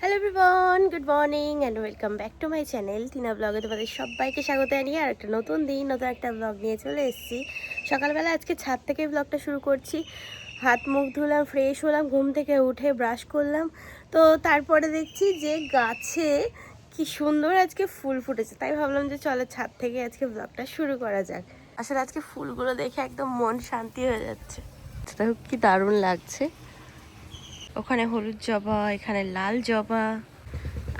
Hello everyone, good morning and welcome back to my channel Tina ব্লগে তোমাদের সবাইকে স্বাগত জানিয়ে আর একটা নতুন দিন নতুন একটা ব্লগ নিয়ে চলে এসেছি। সকালবেলা আজকে ছাদ থেকে ব্লগটা শুরু করছি। হাত মুখ ধুলাম, ফ্রেশ হলাম, ঘুম থেকে উঠে ব্রাশ করলাম। তো তারপরে দেখছি যে গাছে কি সুন্দর আজকে ফুল ফুটেছে, তাই ভাবলাম যে চলো ছাদ থেকে আজকে ব্লগটা শুরু করা যাক। আসলে আজকে ফুলগুলো দেখে একদম মন শান্তি হয়ে যাচ্ছে, সেটা কি দারুণ লাগছে। ওখানে হলুদ জবা, এখানে লাল জবা,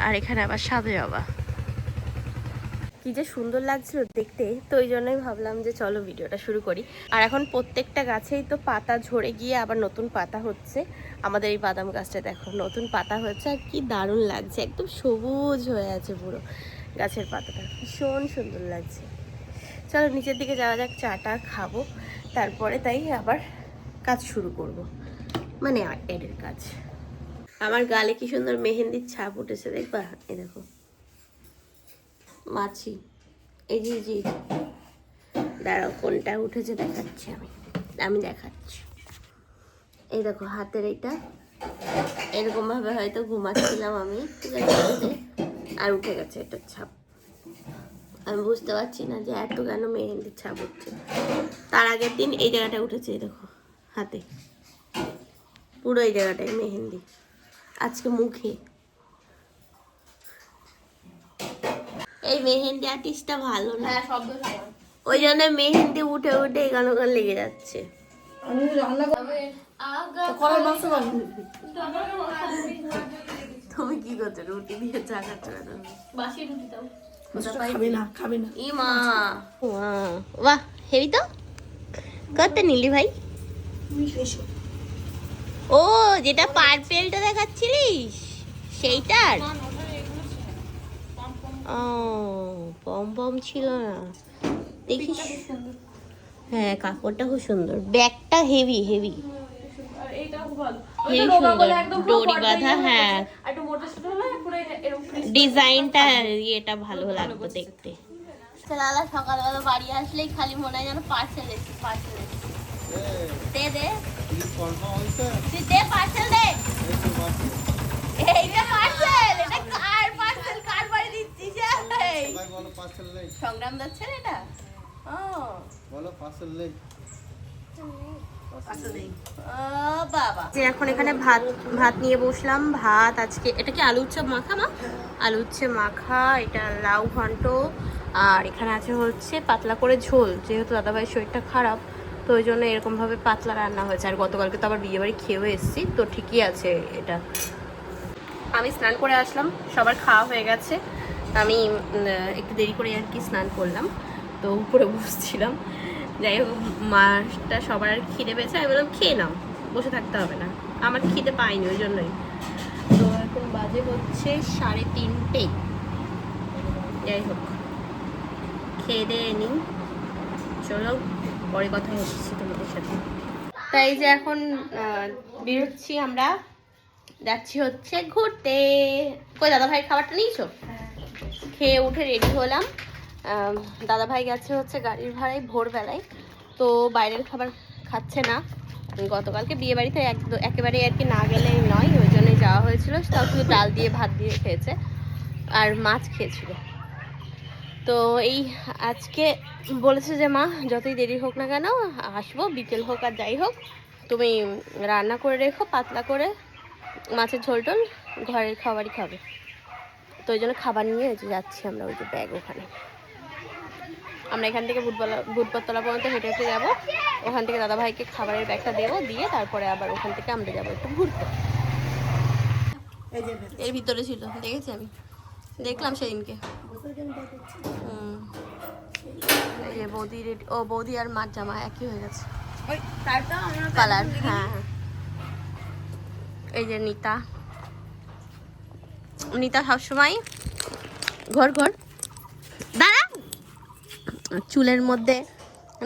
আর এখানে আবার সাদা জবা। কি যে সুন্দর লাগছিল দেখতে, তো ওই জন্যই ভাবলাম যে চলো ভিডিওটা শুরু করি। আর এখন প্রত্যেকটা গাছেই তো পাতা ঝরে গিয়ে আবার নতুন পাতা হচ্ছে। আমাদের এই বাদাম গাছটা দেখো নতুন পাতা হচ্ছে, আর কি দারুণ লাগছে, একদম সবুজ হয়ে আছে পুরো গাছের পাতাটা, ভীষণ সুন্দর লাগছে। চলো নিচের দিকে যাওয়া যাক, চাটা খাবো, তারপরে তাই আবার কাজ শুরু করব, মানে এডের কাজ। আমার গালে কি সুন্দর মেহেন্দির ছাপ উঠেছে, দেখবা? এই দেখো মাছি, এই যে দাঁড়াও কোনটা উঠেছে দেখাচ্ছি, আমি দেখাচ্ছি। এই দেখো হাতের এইটা, এরকম ভাবে হয়তো ঘুমাচ্ছিলাম আমি, ঠিক আছে, আর উঠে গেছে এটা ছাপ। আমি বুঝতে পারছি না যে এত কেন মেহেন্দির ছাপ উঠছে। তার আগের দিন এই জায়গাটা উঠেছে, এই দেখো হাতে পুরো এই জায়গাটায় মেহেন্দি, আজকে মুখে। এই মেহেন্দি আর্টিস্টটা ভালো না, ওই জন্য মেহেন্দি উঠে উঠে গান লেগে যাচ্ছে। তুমি কি করছো? রুটি দিয়ে চা খাচ্ছ? বাহ হেবি তো। কত নিলি ভাই? ও যেটা পার্পেলটা দেখাচ্ছিলিস সেইটার? ও পম পম ছিল না, দেখিস? হ্যাঁ কাপড়টা খুব সুন্দর, ব্যাগটা হেভি হেভি হেভি সুন্দর, ডোরি বাঁধা। হ্যাঁ ডিজাইনটা এটা ভালো লাগবে দেখতে। লালা সকালবেলা বাড়ি আসলেই খালি মনে হয় যেন পার্সেল এসেছে, পার্সেল এসেছে। দে দে তুই দে, পার্সেল দে। এইটা পার্সেল, এটা কার পার্সেল? কার বাড়ি দিচ্ছিস? বলো পার্সেল নেই, সংগ্রাম যাচ্ছে না এটা। ও বলো পার্সেল নেই। এখন এখানে ভাত নিয়ে বসলাম। ভাত আজকে এটা কি আলু উচ্ছে মাখা, মা আলু উচ্ছে মাখা, এটা লাউ ঘন্ট, আর এখানে আছে হচ্ছে পাতলা করে ঝোল। যেহেতু দাদাভাইয়ের শরীরটা খারাপ, তো ওই জন্য এরকমভাবে পাতলা রান্না হয়েছে। আর গতকালকে তো আবার বিয়ে বাড়ি খেয়েও এসেছি, তো ঠিকই আছে এটা। আমি স্নান করে আসলাম, সবার খাওয়া হয়ে গেছে। আমি একটু দেরি করে আর কি স্নান করলাম, তো উপরে বসছিলাম। যাই হোক মাছটা সবার আর খিদে পেয়েছে, আমি বললাম খেয়ে নাও, বসে থাকতে হবে না। আমার খিদে পাইনি ওই জন্যই। তো এখন বাজে হচ্ছে 3:30। যাই হোক খেয়ে দিয়ে নিই, চলো পরে কথা হচ্ছে তোমাদের সাথে। তাই যে এখন বেরোচ্ছি, আমরা যাচ্ছি হচ্ছে ঘুরতে। কই দাদাভাই খাবারটা নিয়েছো? খেয়ে উঠে রেডি হলাম। দাদাভাই গেছে হচ্ছে গাড়ির ভাড়ায় ভোরবেলায়, তো বাইরের খাবার খাচ্ছে না। গতকালকে বিয়ে বাড়িতে একেবারে আর কি না গেলেই নয়, ওই জন্যই যাওয়া হয়েছিল। তাও শুধু ডাল দিয়ে ভাত দিয়ে খেয়েছে আর মাছ খেয়েছিল। তো এই আজকে বলেছে যে মা যতই দেরি হোক না কেন আসবো, বিকেল হোক আর যাই হোক, তুমি রান্না করে রেখো পাতলা করে, মাছের ঝোল টোল ঘরের খাবারই খাবে। তো ওই জন্য খাবার নিয়ে যাচ্ছি আমরা, ওই যে ব্যাগ ওখানে। আমরা এখান থেকে বুধবরতলা পর্যন্ত হেঁটে হেঁটে যাবো, ওখান থেকে দাদাভাইকে খাবারের ব্যাগটা দেবো, দিয়ে তারপরে আবার ওখান থেকে আমরা যাবো একটু ঘুরতে। এর ভিতরে ছিল, দেখেছি আমি, দেখলাম সেদিনকে। এই যে বৌদি আর মার জামা একই হয়ে গেছে কালার। হ্যাঁ এই যে নিতা সবসময় ঘর দাঁড়া, চুলের মধ্যে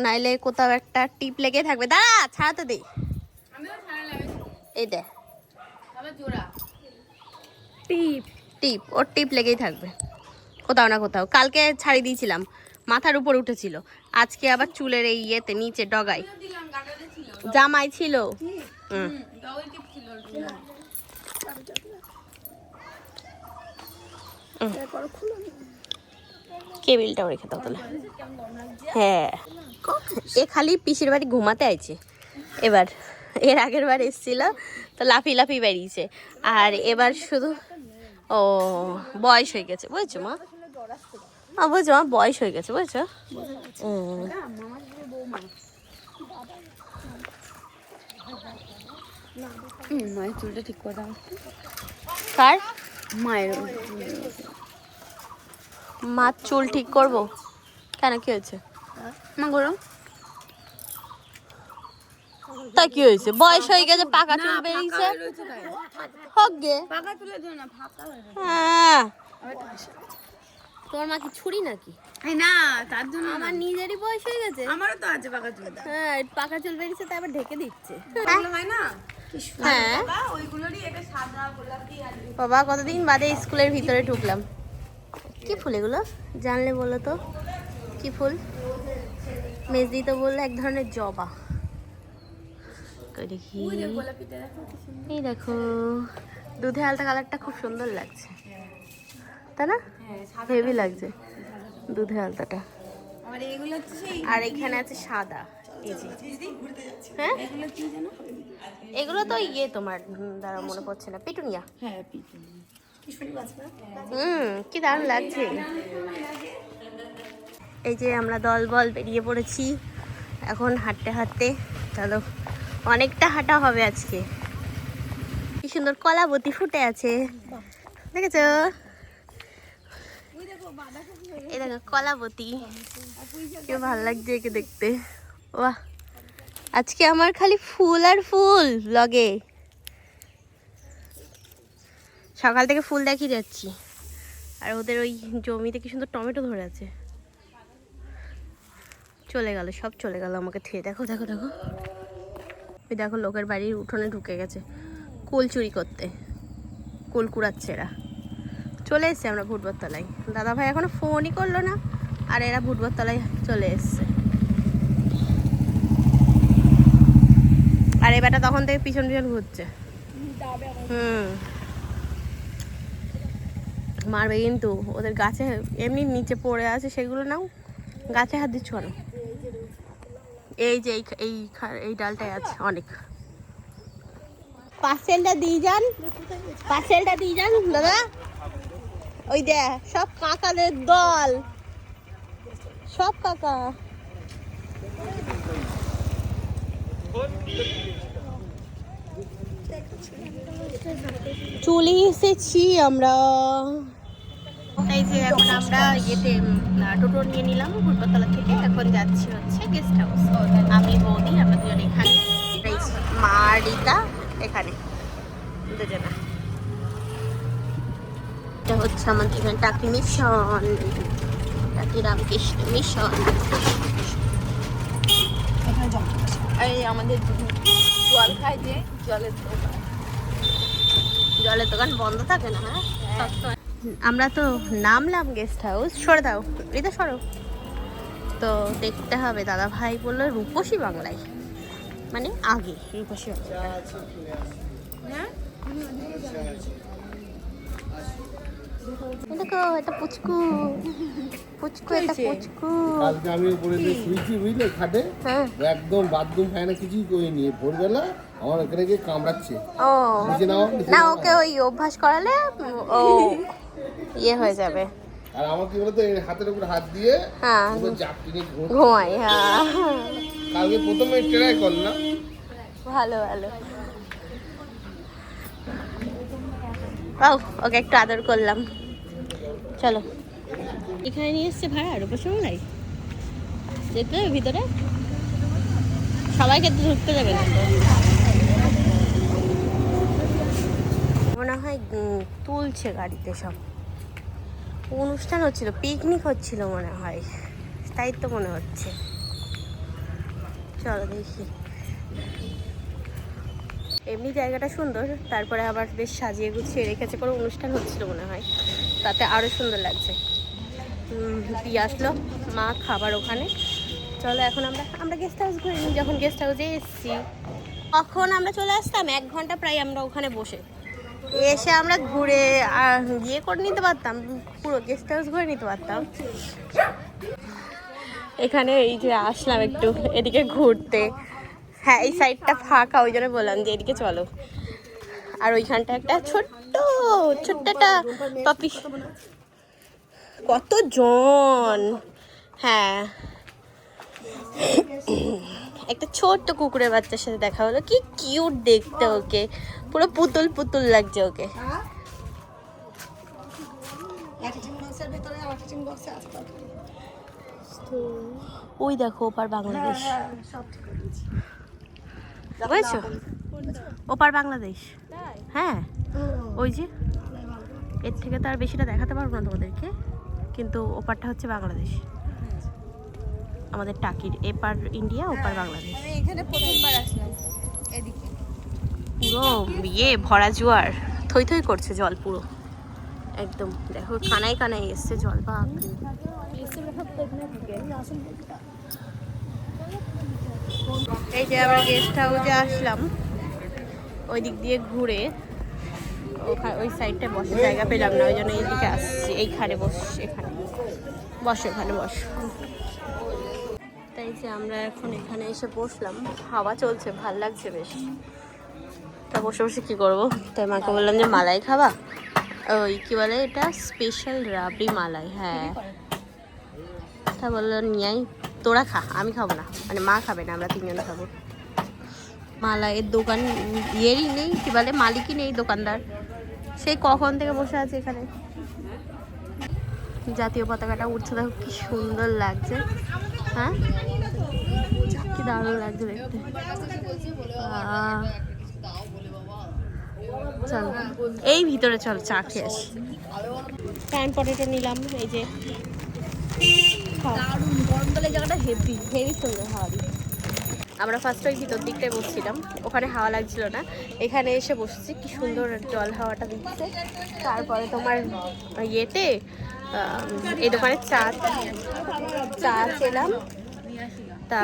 নাইলে কোথাও একটা টিপ লেগে থাকবে, দাঁড়া ছাড়াতে দে। এই দে টিপ, ওর টিপ লেগেই থাকবে কোথাও না কোথাও। কালকে ছাড়িয়ে দিয়েছিলাম, মাথার উপর উঠেছিল, আজকে আবার চুলের এই ইয়েতে নিচে ডগায় জামাই ছিল। কেবিলটাও রেখে দাও তাহলে। হ্যাঁ, এ খালি পিসির বাড়ি ঘুমাতে আইছে এবার। এর আগের বার এসেছিল তো লাফি লাফি বেরিয়েছে, আর এবার শুধু ও বয়স হয়ে গেছে, বুঝছো মা? বুঝছো মা, বয়স হয়ে গেছে, বুঝছো? মায়ের চুলটা ঠিক করে দাও। কার? মায়ের। মার চুল ঠিক করবো কেন, কি হয়েছে? মা করো। তা কি হয়েছে? বয়স হয়ে গেছে, পাকা চুল বেরিয়েছে। হোক গে। পাকা তুলে দিও না, ফাঁকা হয়ে যাবে। হ্যাঁ, তোমার মা কি ছুরি নাকি? না, তার জন্য আমার নিজেরই বয়স হয়ে গেছে। আমারও তো আছে পাকা চুল। হ্যাঁ, পাকা চুল বেরিয়েছে, তাই আবার ঢেকে দিচ্ছে। ভালো হয় না? হ্যাঁ, ওইগুলোরই এটা সাদা গোলাপি আর বাবা কতদিন বাদে স্কুলের ভিতরে ঢুকলাম। কি ফুল এগুলো জানলে বলো তো? কি ফুল? মেজদি তো বললো এক ধরনের জবা। দেখি, গোলাপিটা দেখো কি সুন্দর। এই দেখো, দুধে আলতা কালারটা খুব সুন্দর লাগছে, তাই না? হেভি লাগছে দুধে আলতাটা। আর এগুলো হচ্ছে সেই, আর এখানে আছে সাদা, এই যে। হ্যাঁ, এগুলো কি জানো? এগুলো তো ইয়ে তোমার দ্বারা মনে পড়ছে না, পিটুনিয়া। হ্যাঁ, পিছন। কি সুন্দর গাছ না? কি দারুণ লাগছে। এই যে আমরা দল বল বেরিয়ে পড়েছি এখন হাঁটতে হাঁটতে। চলো, অনেকটা হাঁটা হবে আজকে। কি সুন্দর কলাবতী ফুটে আছে, দেখেছো? এই দেখো কলাবতী, কি ভালো লাগছে একে দেখতে। বাহ, আজকে আমার খালি ফুল আর ফুল ব্লগে। সকাল থেকে ফুল দেখিয়ে যাচ্ছি, আর ওদের ওই জমিতে কি সুন্দর টমেটো ধরে আছে। চলে গেল, সব চলে গেল আমাকে থুয়ে। দেখো দেখো দেখো, ওই দেখো লোকের বাড়ির উঠোনে ঢুকে গেছে কুল চুরি করতে। কুল কুড়াচ্ছে এরা। চলে এসছে আমরা ভুটবরতলায়। দাদা ভাই এখনো ফোনই করলো না, আর এরা ভুটবরতলায় চলে এসছে। আর এবারটা তখন থেকে পিছন পিছন ঘুরছে। মারবে কিন্তু। ওদের গাছে এমনি নিচে পড়ে আছে, সেগুলো নাও। গাছে হাত দিচ্ছ না। এই যে এই ডালটায় আছে অনেক। পার্সেলটা দিয়ে যান, পার্সেলটা দিয়ে যান দাদা। ওই দে সব কাকাদের দল, সব কাকা। চলে এসেছি আমরা। এই যে এখন আমরা ইয়েতে টোটো নিয়ে নিলাম ভুটবরতলা থেকে। এখন যাচ্ছি হচ্ছে গেস্ট হাউস। আমি বৌদি আমরা দুজন এখানে, মা রিতা এখানে দুজনা। এটা হচ্ছে আমাদের এখানে টাকি মিশন, টাকি রামকৃষ্ণ মিশন। এই আমাদের জল খাই যে জলের দোকান। জলের দোকান বন্ধ থাকে না? হ্যাঁ, সবসময়। আমরা তো নামলাম গেস্ট হাউস। সরে দাও রিতা, সরো। তো দেখতে হবে, দাদা ভাই বললো রূপসী বাংলায়, মানে আগে রূপসী বাংলায়। দেখো এটা পুচকু, পুচকু, এটা পুচকু। কালকে আমি উপরে যে শুয়েছি বুঝলে খাটে, একদম বাথরুম ফাইনা কিছুই করিনি। ভোরবেলা আমার ওখানে গিয়ে কামড়াচ্ছে। ও নিচে নাও, না, ওকে ওই অভ্যাস করালে ও ইয়ে হয়ে যাবে। আর আমার কি বলতো, হাতের উপর হাত দিয়ে হ্যাঁ, পুরো জাপটি নিয়ে ঘুমাই। হ্যাঁ, কালকে প্রথমে ট্রাই করলাম। ভালো ভালো। ওকে একটু আদর করলাম। চলো, এখানে নিয়ে এসছে ভাড়া রূপসী বাংলায়। যেতে হবে ভিতরে, সবাইকে ঢুকতে দেবে না তো। মনে হয় তুলছে গাড়িতে সব। অনুষ্ঠান হচ্ছিল, পিকনিক হচ্ছিল মনে হয়, তাই তো মনে হচ্ছে। চলো দেখি। এমনি জায়গাটা সুন্দর, তারপরে আবার বেশ সাজিয়ে গুছিয়ে রেখেছে, কোনো অনুষ্ঠান হচ্ছিল মনে হয়, তাতে আরও সুন্দর লাগছে। দিয়ে আসলো মা খাবার ওখানে। চলো এখন আমরা গেস্ট হাউস ঘুরে নিই। যখন গেস্ট হাউসে এসেছি তখন আমরা চলে আসতাম 1 ঘন্টা প্রায় আমরা ওখানে বসে এসে আমরা ঘুরে আর ইয়ে করে নিতে পারতাম, পুরো গেস্ট হাউস ঘুরে নিতে পারতাম। এখানে এই যে আসলাম একটু এদিকে ঘুরতে, হ্যাঁ এই সাইডটা ফাঁকা, ওই জন্য বললাম যে এদিকে চলো। আর ওইখানটা একটা ছোট্ট একটা পাপি, কতজন, হ্যাঁ একটা ছোট্ট কুকুরের বাচ্চার সাথে দেখা হলো, কি কিউট দেখতে, ওকে পুরো পুতুল পুতুল লাগছে ওকে। ওই দেখো ওপার বাংলাদেশ, বুঝেছো ওপার বাংলাদেশ, হ্যাঁ ওই যে এর থেকে তো আর বেশিটা দেখাতে পারবো না তোমাদেরকে, কিন্তু ওপারটা হচ্ছে বাংলাদেশ, আমাদের টাকির এপার ইন্ডিয়া ওপার বাংলাদেশ। আমি এখানে প্রথমবার আসলাম এদিকে, পুরো ইয়ে ভরা জোয়ার, থই থই করছে জল পুরো একদম, দেখো কানায় কানায় এসছে জল। বাপ এই যে আমরা গেস্ট হাউসে আসলাম, ওই দিক দিয়ে ঘুরে ওই সাইডটা বসার জায়গা পেলাম না, ওই জন্য এইদিকে আসছি, এইখানে এখানে বসো, এখানে বসো। তাই যে আমরা এখন এখানে এসে বসলাম, হাওয়া চলছে, ভাল লাগছে বেশ। তা বসে বসে কী করবো, তাই মাকে বললাম যে মালাই খাবা, ওই কী বলে এটা স্পেশাল রাবড়ি মালাই, হ্যাঁ তা বললো নিয়াই, তোরা খা, আমি খাবো না, মানে মা খাবে না, আমরা তিনজনে খাবো। মালাইয়ের দোকান ইয়েরই নেই, কী বলে মালিকই নেই, দোকানদার সেই কখন থেকে বসে আছে এখানে। জাতীয় পতাকাটা উঠছে, দেখো কি সুন্দর লাগছে, হ্যাঁ কি দারুণ লাগছে দেখতে। চল এই ভিতরে চল চা খেয়ে আসি। প্যান পটেটো নিলাম, এই যে গরমকালে জায়গাটা হেভি হেভি সুন্দর হাওয়া দিচ্ছে। আমরা ফার্স্ট ওই ভিতর দিকটায় বসছিলাম, ওখানে হাওয়া লাগছিল না, এখানে এসে বসছি, কি সুন্দর জল হাওয়াটা দিচ্ছে। তারপরে তোমার ইয়েতে এই দোকানে চা খেলাম, তা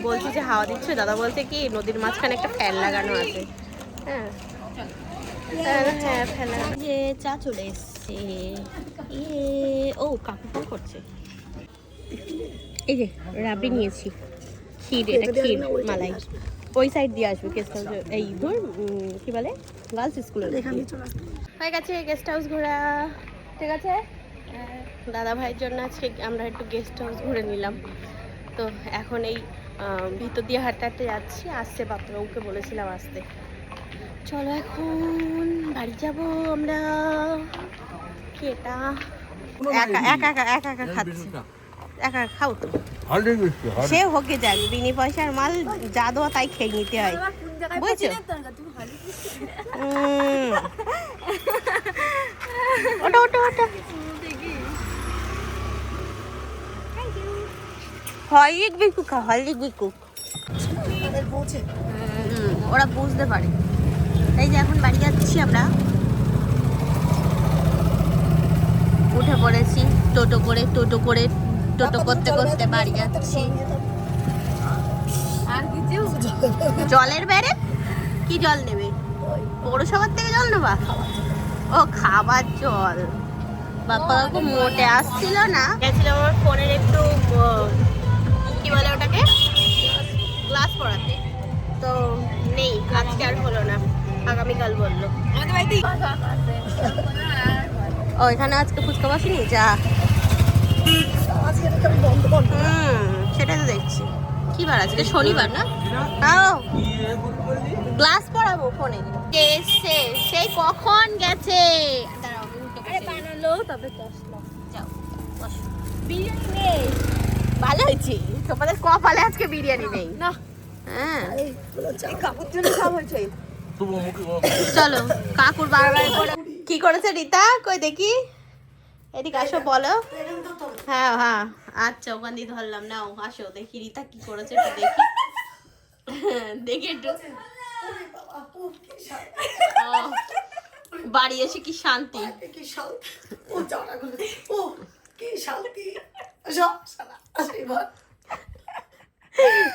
বলছি যে হাওয়া দিচ্ছে, দাদা বলছে কি নদীর মাঝখানে একটা ফ্যান লাগানো আছে, হ্যাঁ হ্যাঁ ফ্যান লাগানো, যে চা চলে এসছে। ও কাকু ফোন করছে। এই যে রাবড়ি নিয়েছি, ক্ষীর, এটা ক্ষীর মালাই, ওই সাইড দিয়ে আসবে গেস্ট হাউস, এই ধর কি বলে গার্লস স্কুলের হয়ে গেছে গেস্ট হাউস ঘোরা। ঠিক আছে, দাদা ভাইয়ের জন্য আজকে আমরা একটু গেস্ট হাউস ঘুরে নিলাম। তো এখন এই ভিতর দিয়ে হাঁটতে হাঁটতে যাচ্ছি, আসছে বাপ্পাকে বলেছিলাম আসতে। চলো এখন বাড়ি যাব আমরা। কি এটা একা একা একা একা একা খাচ্ছি, একা খাও তো, সে হোকে যাক, বিনি পয়সার মাল যা দেওয়া তাই খেয়ে নিতে হয়, বুঝছো? ওটা ওটা ওটা হলিক বিকুক, হলিক বিকুক, ওরা বুঝতে পারে। তাই যে এখন বাড়ি যাচ্ছি আমরা, উঠে পড়েছি টোটো করে টোটো করতে করতে বাড়ি যাচ্ছি। আর কিছু জলের ব্যারে কি জল নেবে, পৌরসভার থেকে জল নেবা? ও খাবার জল। বাপ্পা কাকু মোটে আসছিল না, গেছিলাম আমার ফোনের একটু কি বলে ওটাকে গ্লাস পড়াতে, তো নেই আজকে আর হলো না, আগামীকাল বললো। আমাদের বাড়িতে ও এখানে আজকে ফুচকা বসেনি, যা সেটাই তো দেখছি। কি বার আজকে? শনিবার না? গ্লাস পড়াবো ফোনে, এসছে সেই কখন গেছে। বানালো তবে কষ্ট। যাও বসো। বিরিয়ানি নেই, ভালো হয়েছে তোমাদের কপালে আজকে বিরিয়ানি নেই না হ্যাঁ কাকুর জন্য সব হয়েছে। চলো কাকুর বারবার করে কি করেছে রীতা, কই দেখি, এদিকে আসো বলো। হ্যাঁ হ্যাঁ আচ্ছা ওখান দিয়ে ধরলাম, নাও আসো দেখি রীতা কি করেছে একটু দেখি, দেখি একটু। বাড়ি এসে কি শান্তি,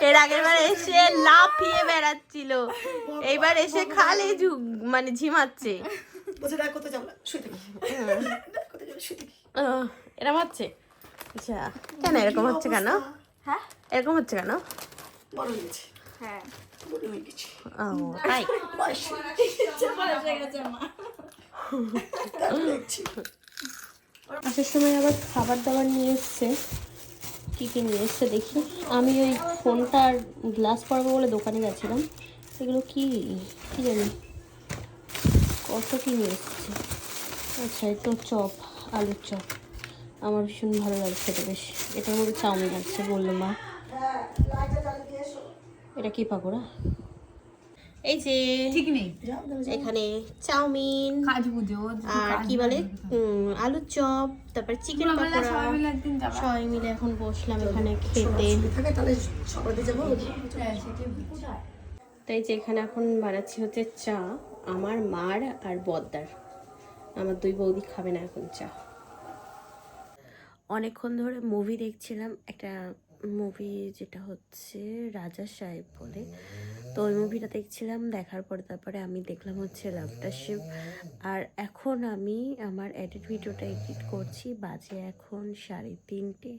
এর আগের বার এসে লাফিয়ে বেড়াচ্ছিল, এইবার এসে খালি মানে ঝিমাচ্ছে। এরকম হচ্ছে? আচ্ছা, কেন এরকম হচ্ছে কেন? হ্যাঁ এরকম হচ্ছে কেন? হ্যাঁ ও তাই? আসার সময় আবার খাবার দাবার নিয়ে এসছে। কী কী নিয়ে এসছে দেখি। আমি ওই ফোনটার গ্লাস পরাবো বলে দোকানে গেছিলাম। এগুলো কি কি জানি কত কি নিয়ে এসছে। আচ্ছা, এই তো চপ, আলুর চপ। আমার ভীষণ ভালো লাগছে এটা বেশ। এটার মধ্যে চাউমিন আছে বললো মা। এটা কি পাকোড়া? এই যে ঠিক নেই এখানে চাউমিন কাজ বুঝো আর কি বলে আলুর চপ, তারপর চিকেন পাকোড়া, সবাই মিলে এখন বসলাম এখানে খেতে। তাই যে এখানে এখন বানাচ্ছি হচ্ছে চা, আমার মার আর বদ্দার। আমার দুই বৌদি খাবে না এখন চা। অনেকক্ষণ ধরে মুভি দেখছিলাম, একটা মুভি যেটা হচ্ছে রাজা সাহেব বলে। তো ওই মুভিটা দেখছিলাম, দেখার পরে তারপরে আমি দেখলাম হচ্ছে লাভটা শিব। আর এখন আমি আমার এডিট ভিডিওটা এডিট করছি, বাজে এখন 3:30।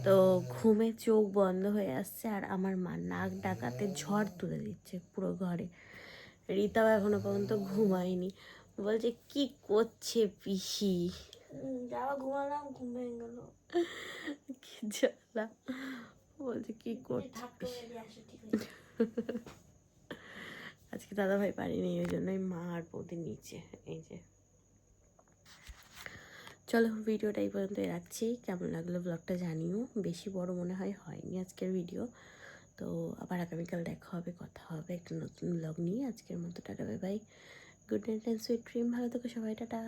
তো ঘুমে চোখ বন্ধ হয়ে আসছে, আর আমার মা নাক ডাকাতে ঝড় তুলে দিচ্ছে পুরো ঘরে। রীতাও এখনো পর্যন্ত ঘুমায়নি, বলছে কি করছে পিসি। যাওয়া ঘুমালাম, ঘুম ভেঙে গেল। কি জ্বালা, বলছে কি করছে আজকে দাদা ভাই পারিনি, ওই জন্যই মা আর বৌদি নিচে। এই যে চলো ভিডিওটা এই পর্যন্ত রাখছি। কেমন লাগলো ব্লগটা জানিও। বেশি বড় মনে হয়নি আজকের ভিডিও। তো আবার আগামীকাল দেখা হবে, কথা হবে একটা নতুন ব্লগ নিয়ে। আজকের মতো tata, bye bye, good night and sweet dream. ভালো থেকো সবাই, টাটা।